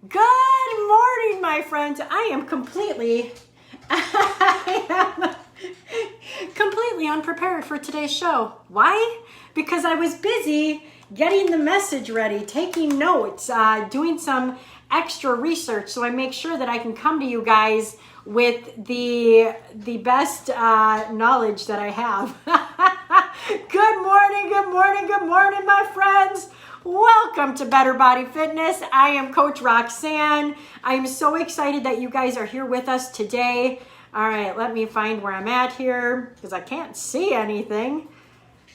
Good morning, my friends. I am completely unprepared for today's show. Why? Because I was busy getting the message ready, taking notes, doing some extra research so I make sure that I can come to you guys with the best knowledge that I have. Good morning, my friends. Welcome to Better Body Fitness. I am Coach Roxanne. I am so excited that you guys are here with us today. All right, let me find where I'm at here because I can't see anything.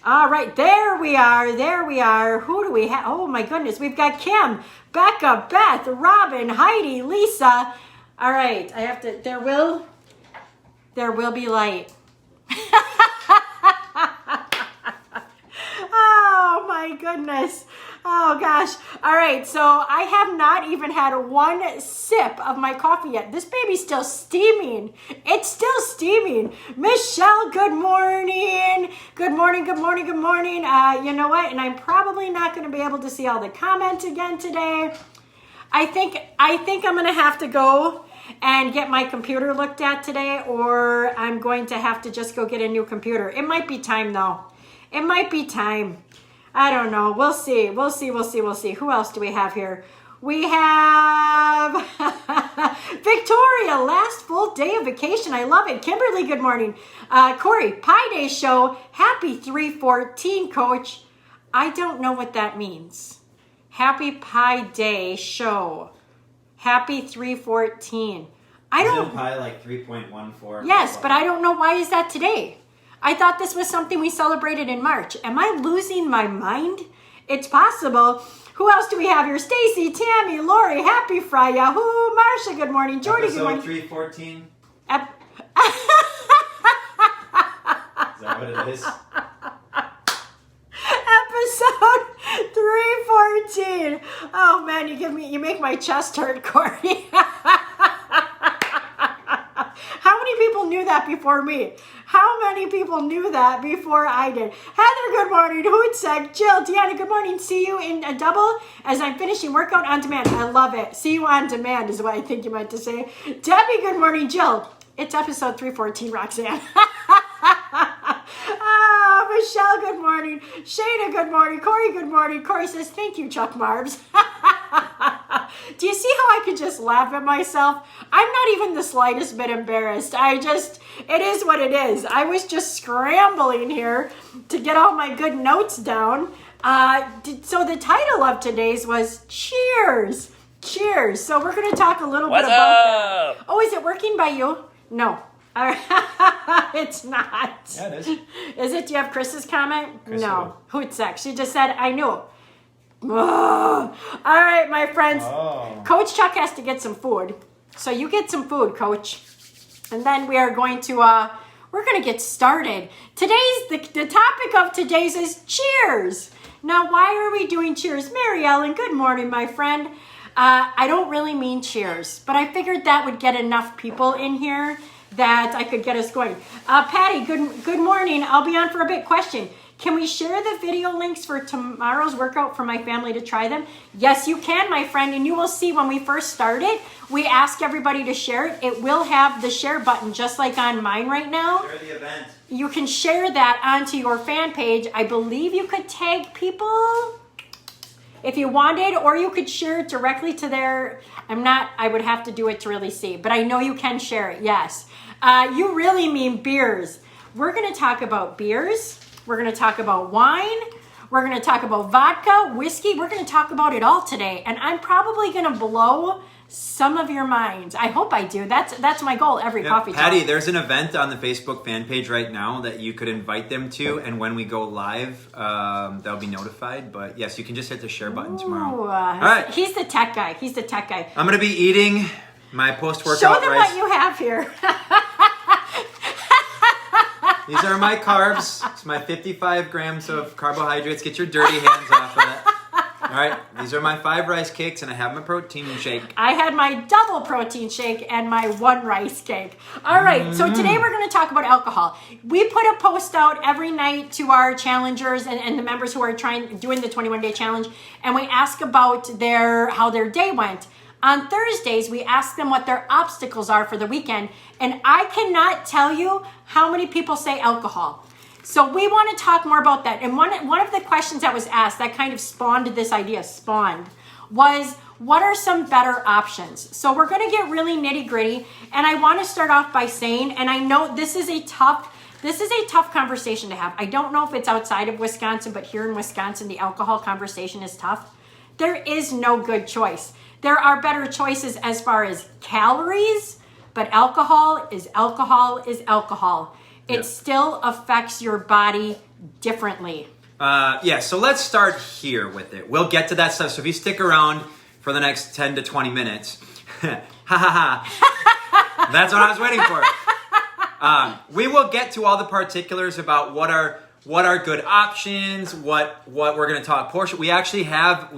All right, there we are. Who do we have? Oh my goodness, we've got Kim, Becca, Beth, Robin, Heidi, Lisa. All right, I have to, there will be light. Oh my goodness. Oh gosh. All right, so I have not even had one sip of my coffee yet. This baby's still steaming. It's still steaming. Michelle, good morning. Good morning. You know what? And I'm probably not going to be able to see all the comments again today. I think I'm going to have to go and get my computer looked at today, or I'm going to have to just go get a new computer. It might be time though. It might be time. I don't know. We'll see. Who else do we have here? We have Victoria, last full day of vacation. I love it. Kimberly, good morning. Corey, Pi Day show. Happy 3/14, Coach. I don't know what that means. Happy Pi Day show. Happy 3/14. Isn't pi like 3.14? Yes, but I don't know why is that today. I thought this was something we celebrated in March. Am I losing my mind? It's possible. Who else do we have here? Stacy, Tammy, Lori, Happy Fry, Yahoo, Marsha, good morning. Jordy, good morning. Episode 314? Is that what it is? Episode 314. Oh man, you make my chest hurt, Corey. How many people knew that before me? How many people knew that before I did? Heather, good morning. Hootsek, Jill, Deanna, good morning. See you in a double as I'm finishing workout on demand. I love it. See you on demand is what I think you meant to say. Debbie, good morning. Jill, it's episode 314, Roxanne. Michelle, good morning. Shayna, good morning. Corey, good morning. Corey says, thank you, Chuck Marbs. Do you see how I could just laugh at myself? I'm not even the slightest bit embarrassed. It is what it is. I was just scrambling here to get all my good notes down. So the title of today's was Cheers. Cheers. So we're going to talk a little bit about that. Oh, is it working by you? No. It's not. Yeah, it is. Is it? Do you have Chris's comment? Chris no. Hootsek. She just said, I knew. All right, my friends. Oh. Coach Chuck has to get some food. So you get some food, Coach. And then we are going to, we're going to get started. The topic of today's is cheers. Now, why are we doing cheers? Mary Ellen, good morning, my friend. I don't really mean cheers, but I figured that would get enough people in here that I could get us going. Patty, good morning. I'll be on for a bit. Question. Can we share the video links for tomorrow's workout for my family to try them? Yes, you can, my friend. And you will see when we first started, we ask everybody to share it. It will have the share button just like on mine right now. Share the event. You can share that onto your fan page. I believe you could tag people if you wanted, or you could share it directly to their, I would have to do it to really see, but I know you can share it, yes. You really mean beers. We're gonna talk about beers. We're going to talk about wine. We're going to talk about vodka, whiskey. We're going to talk about it all today. And I'm probably going to blow some of your minds. I hope I do. That's my goal every coffee talk. Patty, there's an event on the Facebook fan page right now that you could invite them to. And when we go live, they'll be notified. But yes, you can just hit the share button tomorrow. All right. He's the tech guy. I'm going to be eating my post-workout rice. Show them what you have here. These are my carbs. It's my 55 grams of carbohydrates. Get your dirty hands off of it. All right, these are my 5 rice cakes, and I have my protein shake. I had my double protein shake and my 1 rice cake. All right, so today we're going to talk about alcohol. We put a post out every night to our challengers and the members who are doing the 21-day challenge, and we ask about how their day went. On Thursdays, we ask them what their obstacles are for the weekend. And I cannot tell you how many people say alcohol. So we want to talk more about that. And one of the questions that was asked that kind of spawned this idea, was what are some better options? So we're going to get really nitty gritty. And I want to start off by saying, and I know this is a tough conversation to have. I don't know if it's outside of Wisconsin, but here in Wisconsin, the alcohol conversation is tough. There is no good choice. There are better choices as far as calories, but alcohol is alcohol is alcohol. It still affects your body differently. So let's start here with it. We'll get to that stuff. So if you stick around for the next 10 to 20 minutes, that's what I was waiting for. We will get to all the particulars about what are good options, what we're going to talk portion. We actually have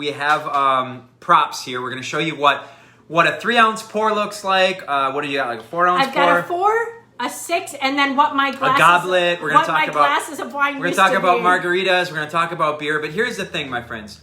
props here. We're going to show you what a 3-ounce pour looks like. What do you got? Like a 4-ounce pour? I've got a 4, a 6, and then what my glasses. A goblet. We're going to talk about glasses of wine. We're going to talk about margaritas. We're going to talk about beer. But here's the thing, my friends.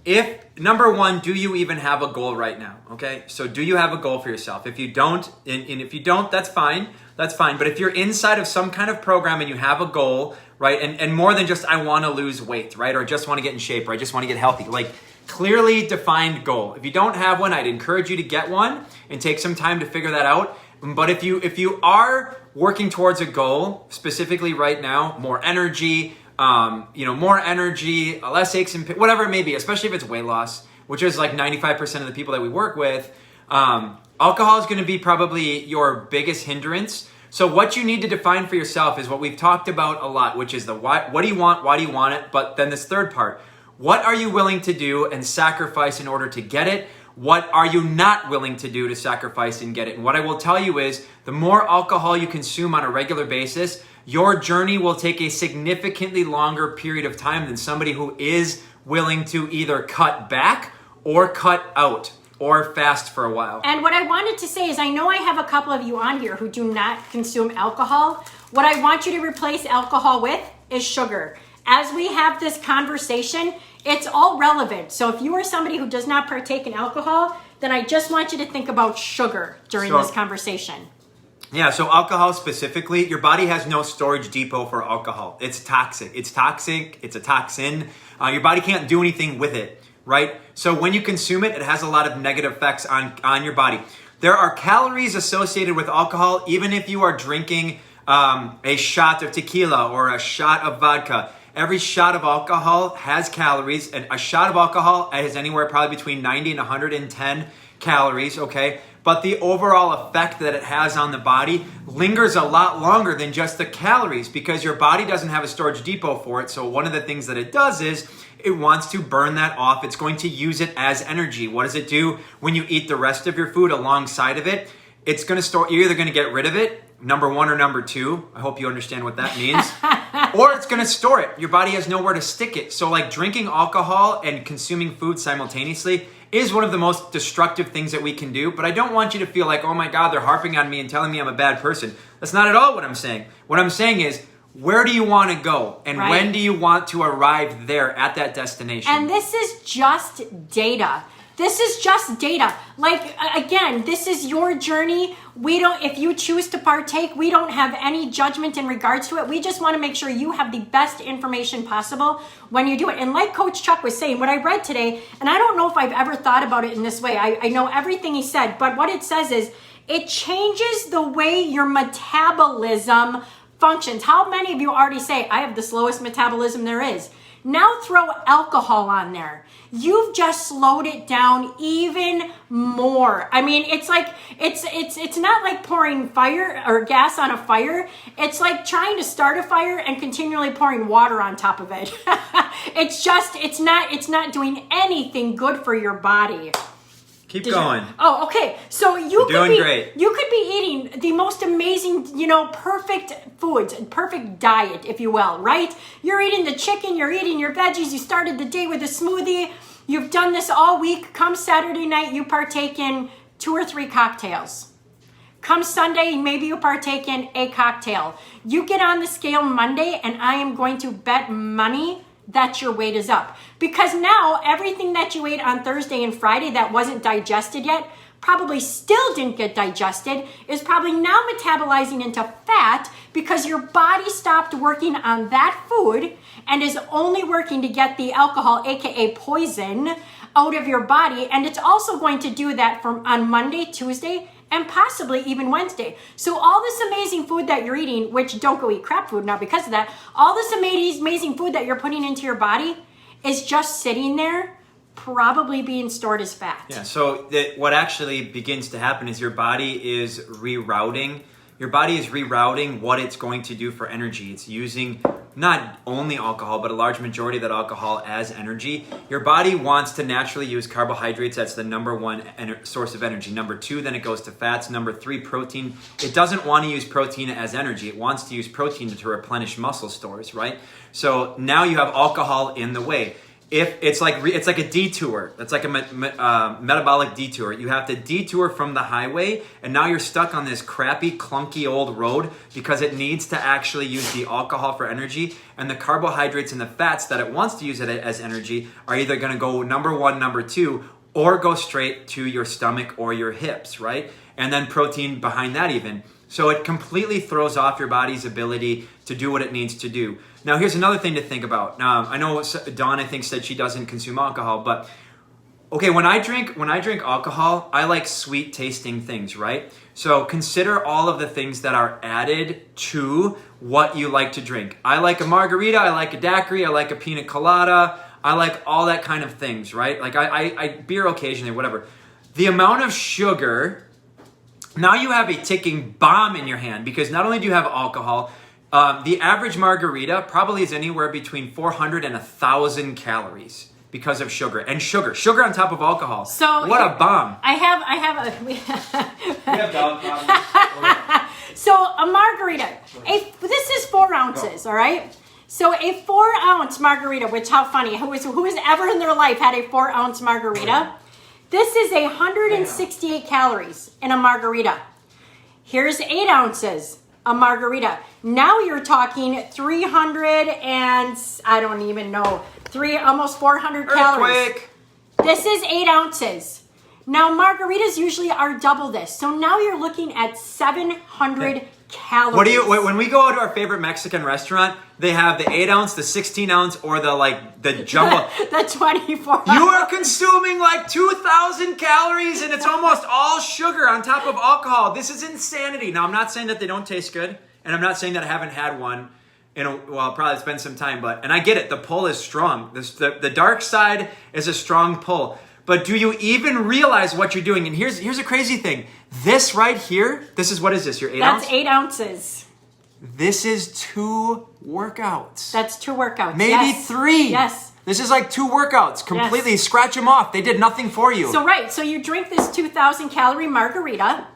If number one, do you even have a goal right now? Okay, so do you have a goal for yourself? If you don't, and if you don't, that's fine. That's fine. But if you're inside of some kind of program and you have a goal, right, and more than just I want to lose weight, right, or just want to get in shape, or I just want to get healthy, like clearly defined goal. If you don't have one, I'd encourage you to get one and take some time to figure that out. But if you are working towards a goal, specifically right now, more energy, less aches and whatever it may be, especially if it's weight loss, which is like 95% of the people that we work with, alcohol is going to be probably your biggest hindrance. So what you need to define for yourself is what we've talked about a lot, which is the why. What do you want? Why do you want it? But then this third part, what are you willing to do and sacrifice in order to get it? What are you not willing to do to sacrifice and get it? And what I will tell you is the more alcohol you consume on a regular basis, your journey will take a significantly longer period of time than somebody who is willing to either cut back or cut out or fast for a while. And what I wanted to say is I know I have a couple of you on here who do not consume alcohol. What I want you to replace alcohol with is sugar. As we have this conversation, it's all relevant. So if you are somebody who does not partake in alcohol, then I just want you to think about sugar during this conversation. Yeah, so alcohol specifically, your body has no storage depot for alcohol. It's toxic. It's a toxin. Your body can't do anything with it, right? So when you consume it, it has a lot of negative effects on your body. There are calories associated with alcohol, even if you are drinking a shot of tequila or a shot of vodka. Every shot of alcohol has calories, and a shot of alcohol has anywhere probably between 90 and 110 calories, okay? But the overall effect that it has on the body lingers a lot longer than just the calories because your body doesn't have a storage depot for it. So one of the things that it does is it wants to burn that off. It's going to use it as energy. What does it do when you eat the rest of your food alongside of it? It's going to store, you're either going to get rid of it, number one or number two. I hope you understand what that means. Or it's going to store it. Your body has nowhere to stick it. So like drinking alcohol and consuming food simultaneously is one of the most destructive things that we can do. But I don't want you to feel like, oh my God, they're harping on me and telling me I'm a bad person. That's not at all what I'm saying. What I'm saying is, where do you want to go? And when do you want to arrive there at that destination? And this is just data. This is just data. Like, again, this is your journey. If you choose to partake, we don't have any judgment in regards to it. We just want to make sure you have the best information possible when you do it. And like Coach Chuck was saying, what I read today, and I don't know if I've ever thought about it in this way. I know everything he said, but what it says is it changes the way your metabolism functions. How many of you already say, I have the slowest metabolism there is? Now throw alcohol on there. You've just slowed it down even more. I mean, it's like, it's not like pouring fire or gas on a fire. It's like trying to start a fire and continually pouring water on top of it. It's not doing anything good for your body. Keep going. Oh, okay. So you could great. You could be eating the most amazing, perfect foods, perfect diet, if you will, right? You're eating the chicken, you're eating your veggies, you started the day with a smoothie, you've done this all week. Come Saturday night, you partake in 2 or 3 cocktails. Come Sunday, maybe you partake in a cocktail. You get on the scale Monday, and I am going to bet money that your weight is up. Because now everything that you ate on Thursday and Friday that wasn't digested yet, probably still didn't get digested, is probably now metabolizing into fat because your body stopped working on that food and is only working to get the alcohol, aka poison, out of your body. And it's also going to do that on Monday, Tuesday, and possibly even Wednesday. So all this amazing food that you're eating, which don't go eat crap food now because of that, all this amazing food that you're putting into your body is just sitting there, probably being stored as fat. Yeah, so what actually begins to happen is your body is rerouting. Your body is rerouting what it's going to do for energy. It's using not only alcohol, but a large majority of that alcohol as energy. Your body wants to naturally use carbohydrates. That's the number one source of energy. Number two, then it goes to fats. Number three, protein. It doesn't want to use protein as energy. It wants to use protein to replenish muscle stores, right? So now you have alcohol in the way. If it's like a detour, that's like a metabolic detour. You have to detour from the highway, and now you're stuck on this crappy, clunky old road because it needs to actually use the alcohol for energy, and the carbohydrates and the fats that it wants to use it as energy are either going to go number one, number two, or go straight to your stomach or your hips, right? And then protein behind that even. So it completely throws off your body's ability to do what it needs to do. Now, here's another thing to think about. I know Dawn, I think, said she doesn't consume alcohol, but okay, when I drink alcohol, I like sweet tasting things, right? So consider all of the things that are added to what you like to drink. I like a margarita, I like a daiquiri, I like a pina colada, I like all that kind of things, right? Like I beer occasionally, whatever. The amount of sugar, now you have a ticking bomb in your hand because not only do you have alcohol, the average margarita probably is anywhere between 400 and 1,000 calories because of sugar. And sugar on top of alcohol. So what a bomb. I have We have dog problems. So a margarita, this is 4 ounces, all right? So a 4-ounce margarita, which how funny, who has ever in their life had a 4-ounce margarita? This is 168 calories in a margarita. Here's 8 ounces. A margarita. Now you're talking 300 and I don't even know, almost 400 calories. Earthquake. This is 8 ounces. Now margaritas usually are double this. So now you're looking at 700 calories. When we go out to our favorite Mexican restaurant, they have the 8 ounce, the 16 ounce, or the jumbo. The 24 You are consuming like 2,000 calories and it's almost all sugar on top of alcohol. This is insanity. Now, I'm not saying that they don't taste good, and I'm not saying that I haven't had one probably it's been some time, and I get it. The pull is strong. The dark side is a strong pull. But do you even realize what you're doing? And here's a crazy thing. This right here, what is this, your 8 ounce? That's 8 ounces. This is 2 workouts. That's 2 workouts. Maybe 3. Yes. This is like 2 workouts. Completely scratch them off. They did nothing for you. So you drink this 2,000 calorie margarita.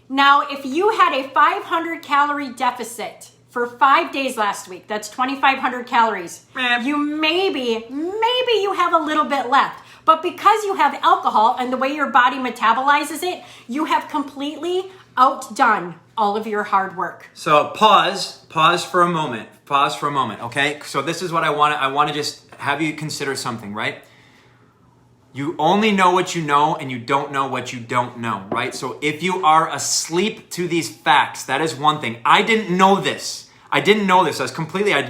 Now, if you had a 500 calorie deficit for 5 days last week, that's 2,500 calories. You maybe you have a little bit left. But because you have alcohol and the way your body metabolizes it, you have completely outdone all of your hard work. So pause for a moment, okay? So this is what I want to just have you consider something, right? You only know what you know and you don't know what you don't know, right? So if you are asleep to these facts, that is one thing. I didn't know this. I had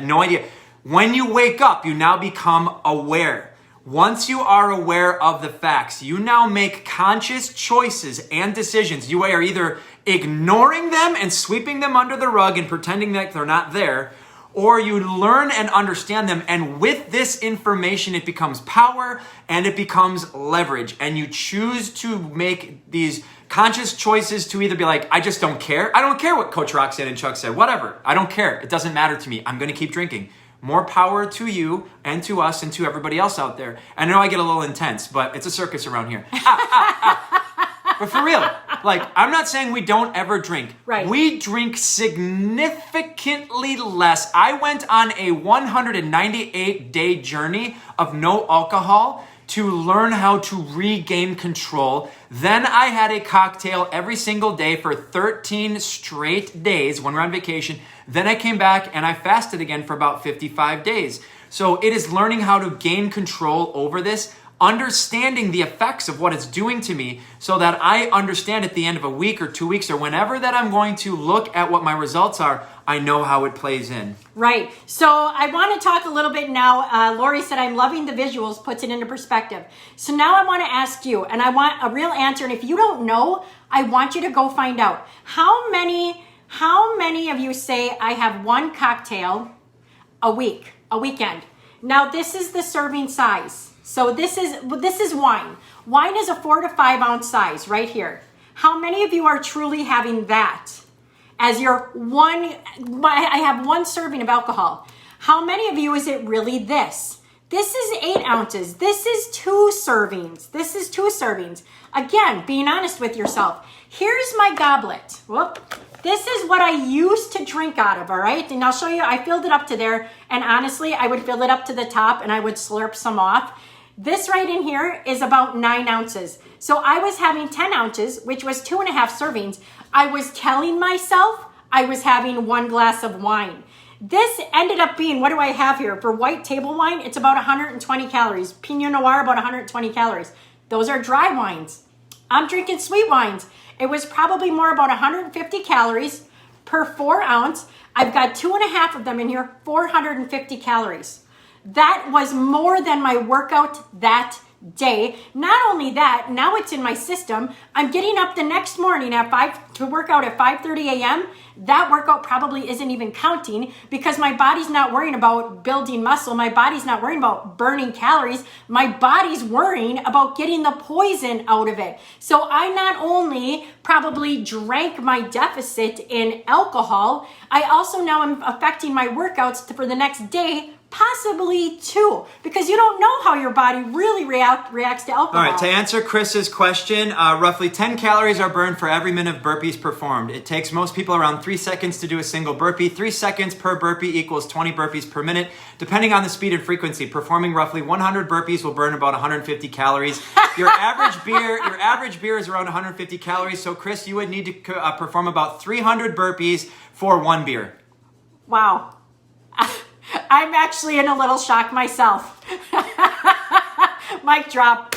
no idea. When you wake up, you now become aware. Once you are aware of the facts, you now make conscious choices and decisions. You are either ignoring them and sweeping them under the rug and pretending that they're not there, or you learn and understand them. And with this information, it becomes power and it becomes leverage. And you choose to make these conscious choices to either be like, I just don't care. I don't care what Coach Roxanne and Chuck said. Whatever. I don't care. It doesn't matter to me. I'm going to keep drinking. More power to you and to us and to everybody else out there. I know I get a little intense, but it's a circus around here. But for real, I'm not saying we don't ever drink. Right. We drink significantly less. I went on a 198-day journey of no alcohol to learn how to regain control. Then I had a cocktail every single day for 13 straight days when we're on vacation. Then I came back and I fasted again for about 55 days. So it is learning how to gain control over this, understanding the effects of what it's doing to me so that I understand at the end of a week or 2 weeks or whenever that I'm going to look at what my results are, I know how it plays in. Right. So I want to talk a little bit now. Lori said, I'm loving the visuals, puts it into perspective. So now I want to ask you, and I want a real answer. And if you don't know, I want you to go find out. How many of you say I have one cocktail a weekend? Now this is the serving size. So this is wine. Wine is a 4 to 5 ounce size right here. How many of you are truly having that as your one? I have one serving of alcohol. How many of you is it really this? This is 8 ounces. This is 2 servings. This is 2 servings. Again, being honest with yourself. Here's my goblet. Whoop. This is what I used to drink out of, all right? And I'll show you, I filled it up to there. And honestly, I would fill it up to the top and I would slurp some off. This right in here is about 9 ounces. So I was having 10 ounces, which was 2.5 servings. I was telling myself I was having 1 glass of wine. This ended up being, what do I have here? For white table wine, it's about 120 calories. Pinot Noir, about 120 calories. Those are dry wines. I'm drinking sweet wines. It was probably more about 150 calories per 4 ounce. I've got 2.5 of them in here, 450 calories. That was more than my workout that day. Not only that, now it's in my system. I'm getting up the next morning at 5 to work out at 5:30 a.m. That workout probably isn't even counting because my body's not worrying about building muscle. My body's not worrying about burning calories. My body's worrying about getting the poison out of it. So I not only probably drank my deficit in alcohol, I also now am affecting my workouts for the next day, possibly 2, because you don't know how your body really reacts to alcohol. All right, to answer Chris's question, roughly 10 calories are burned for every minute of burpees performed. It takes most people around 3 seconds to do a single burpee. 3 seconds per burpee equals 20 burpees per minute, depending on the speed and frequency. Performing roughly 100 burpees will burn about 150 calories. Your average beer is around 150 calories. So Chris, you would need to perform about 300 burpees for 1 beer. Wow. I'm actually in a little shock myself. Mic drop.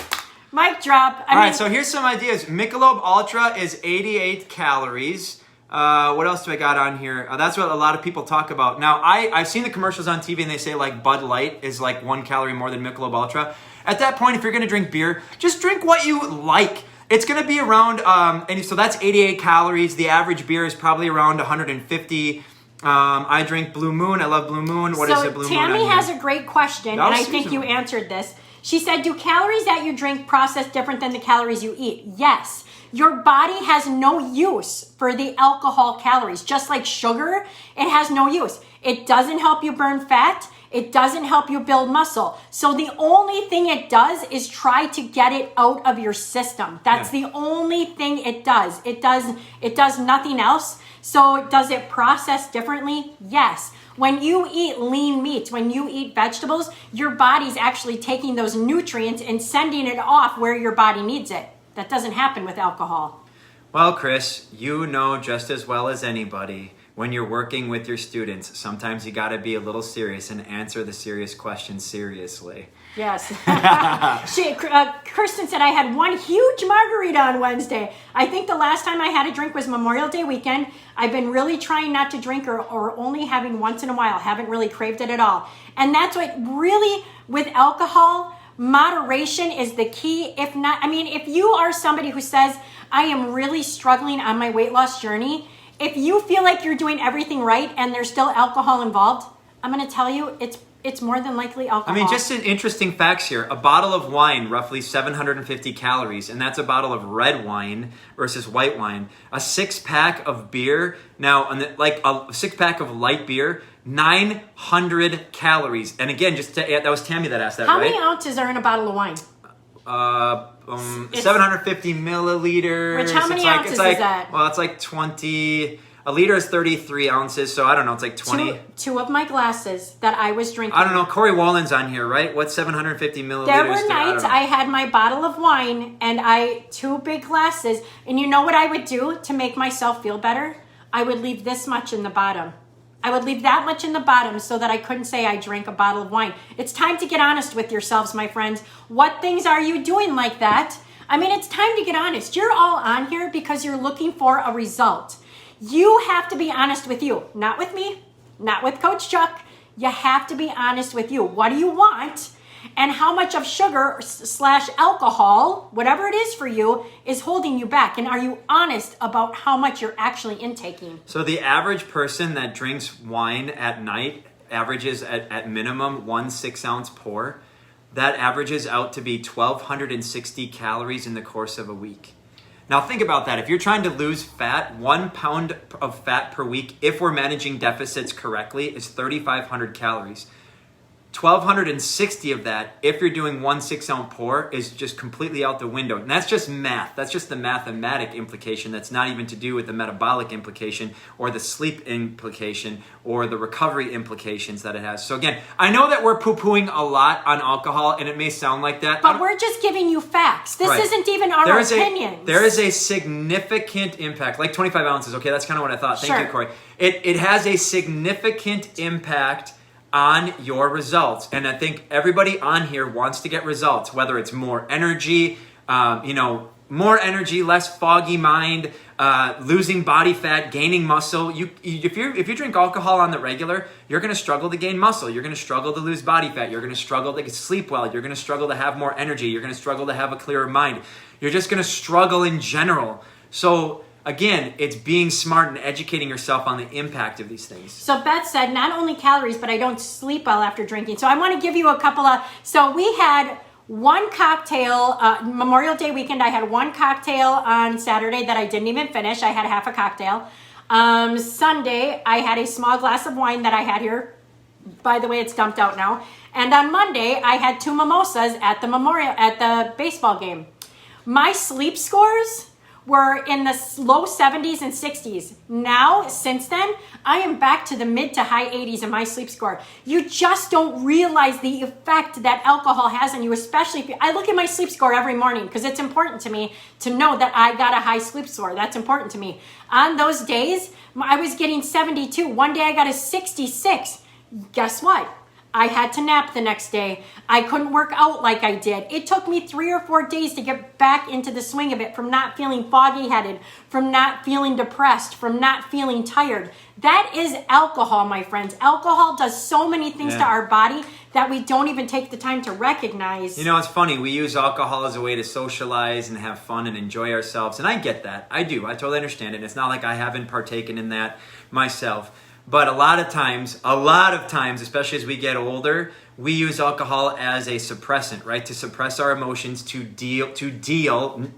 Mic drop. All right, so here's some ideas. Michelob Ultra is 88 calories. What else do I got on here? That's what a lot of people talk about. Now, I've seen the commercials on TV and they say like Bud Light is like 1 calorie more than Michelob Ultra. At that point, if you're going to drink beer, just drink what you like. It's going to be around, and so that's 88 calories. The average beer is probably around 150. I drink Blue Moon. I love Blue Moon. What is it, Blue Moon? So Tammy has a great question, and I think you answered this. She said, do calories that you drink process different than the calories you eat? Yes. Your body has no use for the alcohol calories. Just like sugar, it has no use. It doesn't help you burn fat. It doesn't help you build muscle. So the only thing it does is try to get it out of your system. That's the only thing it does. It does nothing else. So does it process differently? Yes. When you eat lean meats, when you eat vegetables, your body's actually taking those nutrients and sending it off where your body needs it. That doesn't happen with alcohol. Well, Chris, you know just as well as anybody, when you're working with your students, sometimes you got to be a little serious and answer the serious questions seriously. Yes. Kirsten said I had one huge margarita on Wednesday. I think the last time I had a drink was Memorial Day weekend. I've been really trying not to drink or only having once in a while. Haven't really craved it at all. And that's what really, with alcohol, moderation is the key. If not, if you are somebody who says, I am really struggling on my weight loss journey, if you feel like you're doing everything right and there's still alcohol involved, I'm going to tell you it's more than likely alcohol. Just some interesting facts here. A bottle of wine, roughly 750 calories, and that's a bottle of red wine versus white wine. A 6-pack of beer, now, like a 6-pack of light beer, 900 calories. And again, that was Tammy that asked that, How right? many ounces are in a bottle of wine? 750 milliliters. Which, how many ounces is that? Well, it's like 20. A liter is 33 ounces, so I don't know. It's like 20. Two of my glasses that I was drinking. I don't know. Corey Wallen's on here, right? What's 750 milliliters? There were nights I had my bottle of wine and 2 big glasses. And you know what I would do to make myself feel better? I would leave this much in the bottom. I would leave that much in the bottom so that I couldn't say I drank a bottle of wine. It's time to get honest with yourselves, my friends. What things are you doing like that? I mean, it's time to get honest. You're all on here because you're looking for a result. You have to be honest with you, not with me, not with Coach Chuck. You have to be honest with you. What do you want? And how much of sugar / alcohol, whatever it is for you, is holding you back? And are you honest about how much you're actually intaking? So the average person that drinks wine at night averages at minimum 1 6-ounce pour. That averages out to be 1,260 calories in the course of a week. Now think about that. If you're trying to lose fat, 1 pound of fat per week, if we're managing deficits correctly, is 3,500 calories. 1,260 of that, if you're doing 1 6-ounce pour, is just completely out the window. And that's just math. That's just the mathematic implication. That's not even to do with the metabolic implication or the sleep implication or the recovery implications that it has. So again, I know that we're poo-pooing a lot on alcohol, and it may sound like that. But we're just giving you facts. This isn't even our opinions. There is a significant impact, like 25 ounces. Okay, that's kind of what I thought. Thank you, Corey. It has a significant impact on your results. And I think everybody on here wants to get results, whether it's more energy, more energy, less foggy mind, losing body fat, gaining muscle. If you drink alcohol on the regular, you're going to struggle to gain muscle. You're going to struggle to lose body fat. You're going to struggle to sleep well. You're going to struggle to have more energy. You're going to struggle to have a clearer mind. You're just going to struggle in general. So again, it's being smart and educating yourself on the impact of these things. So Beth said, not only calories, but I don't sleep well after drinking. So I want to give you a couple of, so we had one cocktail, Memorial Day weekend, I had one cocktail on Saturday that I didn't even finish. I had half a cocktail. Sunday, I had a small glass of wine that I had here. By the way, it's dumped out now. And on Monday, I had 2 mimosas at the baseball game. My sleep scores were in the low 70s and 60s. Now, since then, I am back to the mid to high 80s in my sleep score. You just don't realize the effect that alcohol has on you, especially if I look at my sleep score every morning because it's important to me to know that I got a high sleep score. That's important to me. On those days, I was getting 72. One day I got a 66. Guess what? I had to nap the next day. I couldn't work out like I did. It took me 3 or 4 days to get back into the swing of it, from not feeling foggy-headed, from not feeling depressed, from not feeling tired. That is alcohol, my friends. Alcohol does so many things to our body that we don't even take the time to recognize. You know, it's funny. We use alcohol as a way to socialize and have fun and enjoy ourselves. And I get that. I do. I totally understand it. It's not like I haven't partaken in that myself. But a lot of times, especially as we get older, we use alcohol as a suppressant, right? To suppress our emotions,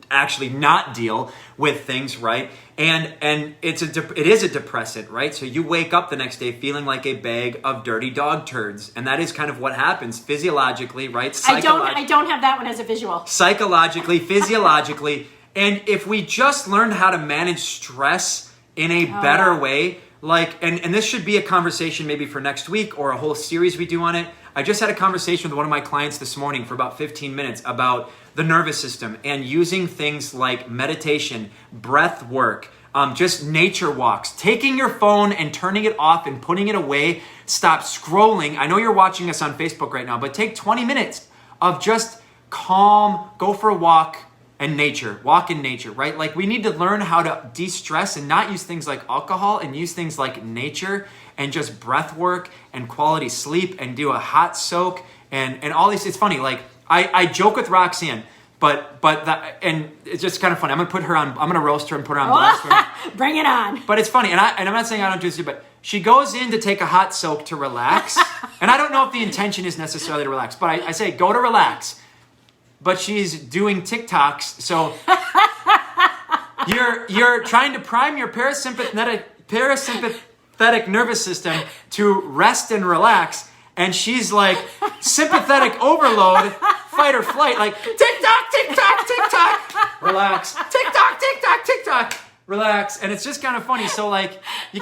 actually not deal with things, right? And it is a depressant, right? So you wake up the next day feeling like a bag of dirty dog turds. And that is kind of what happens physiologically, right? I don't have that one as a visual. Psychologically, physiologically. And if we just learned how to manage stress in a better way, and this should be a conversation maybe for next week or a whole series we do on it. I just had a conversation with one of my clients this morning for about 15 minutes about the nervous system and using things like meditation, breath work, just nature walks, taking your phone and turning it off and putting it away. Stop scrolling. I know you're watching us on Facebook right now, but take 20 minutes of just calm, go for a walk, and nature, walk in nature, right? Like we need to learn how to de-stress and not use things like alcohol and use things like nature and just breath work and quality sleep and do a hot soak and all these. It's funny, like I joke with Roxanne, and it's just kind of funny. I'm gonna roast her and put her on blast. Bring it on. But it's funny, and I'm not saying I don't do this, but she goes in to take a hot soak to relax. And I don't know if the intention is necessarily to relax, but I say go to relax. But she's doing TikToks, so you're trying to prime your parasympathetic nervous system to rest and relax, and she's like sympathetic overload, fight or flight, like TikTok, TikTok, TikTok, relax, TikTok, TikTok, TikTok, relax, and it's just kind of funny. So like you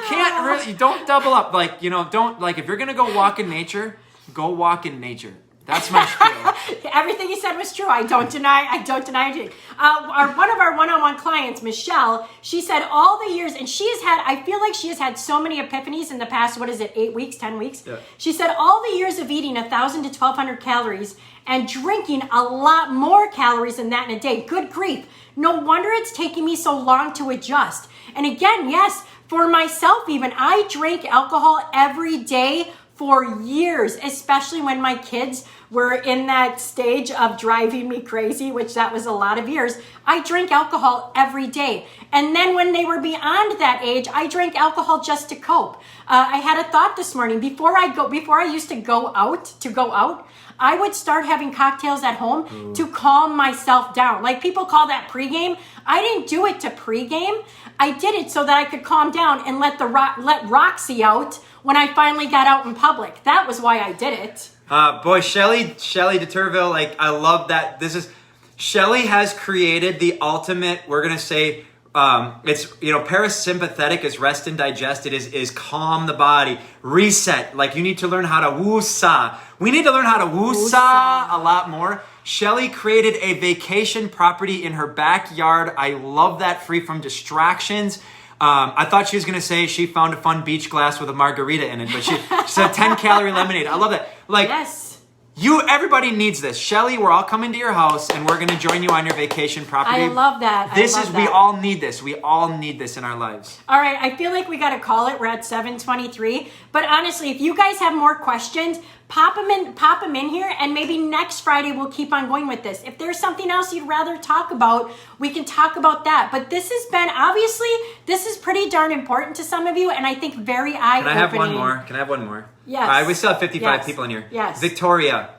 don't double up, don't if you're gonna go walk in nature, go walk in nature. That's my spiel. Everything he said was true. I don't deny it. One of our one-on-one clients, Michelle, she said all the years, and I feel like she has had so many epiphanies in the past, 8 weeks, 10 weeks? Yeah. She said all the years of eating 1,000 to 1,200 calories and drinking a lot more calories than that in a day. Good grief. No wonder it's taking me so long to adjust. And again, yes, for myself even, I drank alcohol every day for years, especially when my kids were in that stage of driving me crazy, which that was a lot of years. I drank alcohol every day. And then when they were beyond that age, I drank alcohol just to cope. I had a thought this morning. Before I used to go out, I would start having cocktails at home to calm myself down. Like people call that pregame. I didn't do it to pregame. I did it so that I could calm down and let Roxy out when I finally got out in public. That was why I did it. Boy, Shelly de Turville, like I love that. Shelly has created the ultimate, we're going to say, it's, parasympathetic is rest and digest. It is calm the body, reset. Like you need to learn how to woo-saw. We need to learn how to woo-saw a lot more. Shelly created a vacation property in her backyard. I love that, free from distractions. I thought she was going to say she found a fun beach glass with a margarita in it, but she said 10-calorie lemonade. I love that. Like, yes. Everybody needs this. Shelly, we're all coming to your house, and we're going to join you on your vacation property. I love that. We all need this. We all need this in our lives. All right, I feel like we got to call it. We're at 7:23. But honestly, if you guys have more questions, pop them in here, and maybe next Friday we'll keep on going with this. If there's something else you'd rather talk about, we can talk about that. But this is pretty darn important to some of you, and I think very eye-opening. Can I have one more? Yes. All right, we still have 55 Yes. people in here. Yes. Victoria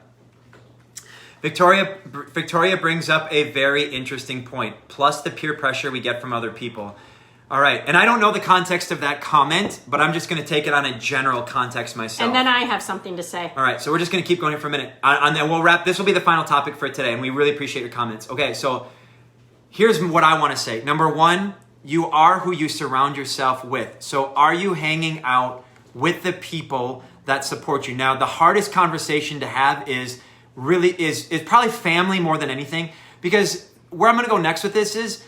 brings up a very interesting point, plus the peer pressure we get from other people. All right, and I don't know the context of that comment, but I'm just going to take it on a general context myself. And then I have something to say. All right, so we're just going to keep going here for a minute, and then we'll wrap. This will be the final topic for today, and we really appreciate your comments. Okay, so here's what I want to say. Number one, you are who you surround yourself with. So are you hanging out with the people that support you? Now, the hardest conversation to have is probably family more than anything, because where I'm going to go next with this is,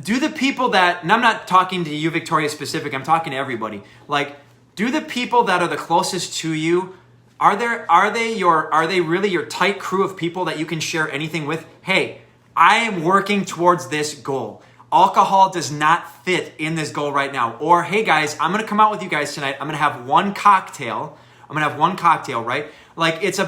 do the people that, and I'm not talking to you, Victoria, specific, I'm talking to everybody. Like, do the people that are the closest to you, are they really your tight crew of people that you can share anything with? Hey, I am working towards this goal. Alcohol does not fit in this goal right now. Or, hey guys, I'm going to come out with you guys tonight. I'm going to have one cocktail, right? Like it's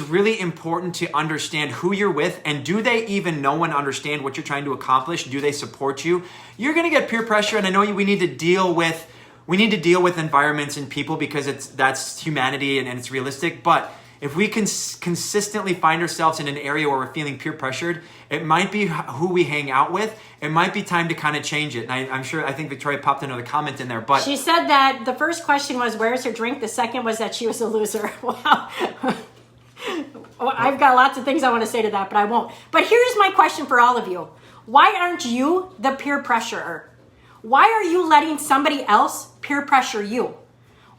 really important to understand who you're with, and do they even know and understand what you're trying to accomplish? Do they support you? You're going to get peer pressure, and I know we need to deal with environments and people, because that's humanity and it's realistic. But if we can consistently find ourselves in an area where we're feeling peer pressured, it might be who we hang out with. It might be time to kind of change it. And I think Victoria popped another comment in there. But she said that the first question was, where's her drink? The second was that she was a loser. Wow. Well, I've got lots of things I want to say to that, but I won't. But here's my question for all of you. Why aren't you the peer pressurer? Why are you letting somebody else peer pressure you?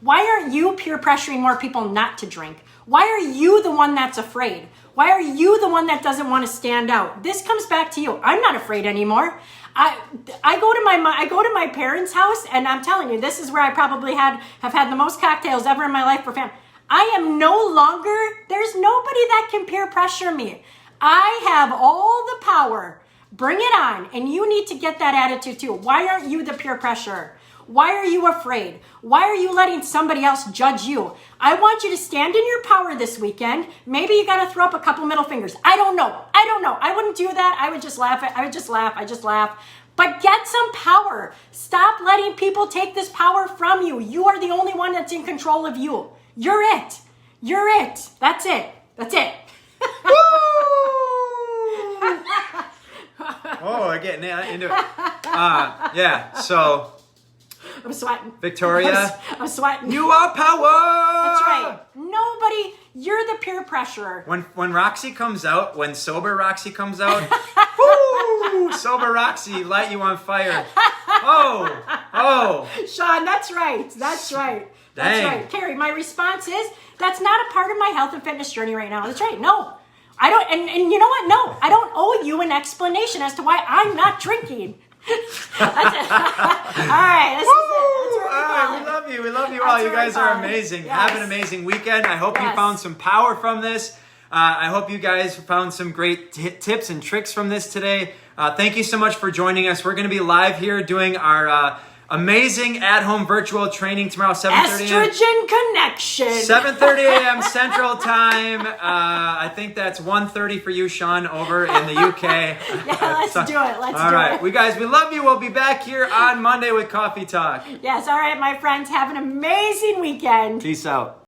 Why aren't you peer pressuring more people not to drink? Why are you the one that's afraid? Why are you the one that doesn't want to stand out? This comes back to you. I'm not afraid anymore. I go to my parents' house, and I'm telling you, this is where I probably have had the most cocktails ever in my life for family. I am no longer, there's nobody that can peer pressure me. I have all the power. Bring it on. And you need to get that attitude too. Why aren't you the peer pressurer? Why are you afraid? Why are you letting somebody else judge you? I want you to stand in your power this weekend. Maybe you got to throw up a couple middle fingers. I don't know. I wouldn't do that. I would just laugh. I just laugh. But get some power. Stop letting people take this power from you. You are the only one that's in control of you. You're it. That's it. Oh, we're getting into it. Yeah, so I'm sweating. Victoria, I'm sweating. you are power. That's right. Nobody, you're the peer pressurer. When Roxy comes out, when sober Roxy comes out, woo, sober Roxy light you on fire. Oh. Sean, that's right. That's right. That's Dang. right. Carrie, my response is, that's not a part of my health and fitness journey right now. That's right. No. I don't, and you know what? No, I don't owe you an explanation as to why I'm not drinking. That's it. All right. This is it. That's where we All call right, it. we love you. We love you That's all. You what guys we are call it. amazing. Yes. Have an amazing weekend. I hope you Yes. found some power from this. I hope you guys found some great tips and tricks from this today. Thank you so much for joining us. We're going to be live here doing our amazing at-home virtual training tomorrow, 7:30 a.m. Estrogen connection. 7:30 a.m. Central Time. I think that's 1:30 for you, Sean, over in the UK. Yeah, let's do it. Let's All do right, it. we love you. We'll be back here on Monday with Coffee Talk. Yes, all right, my friends. Have an amazing weekend. Peace out.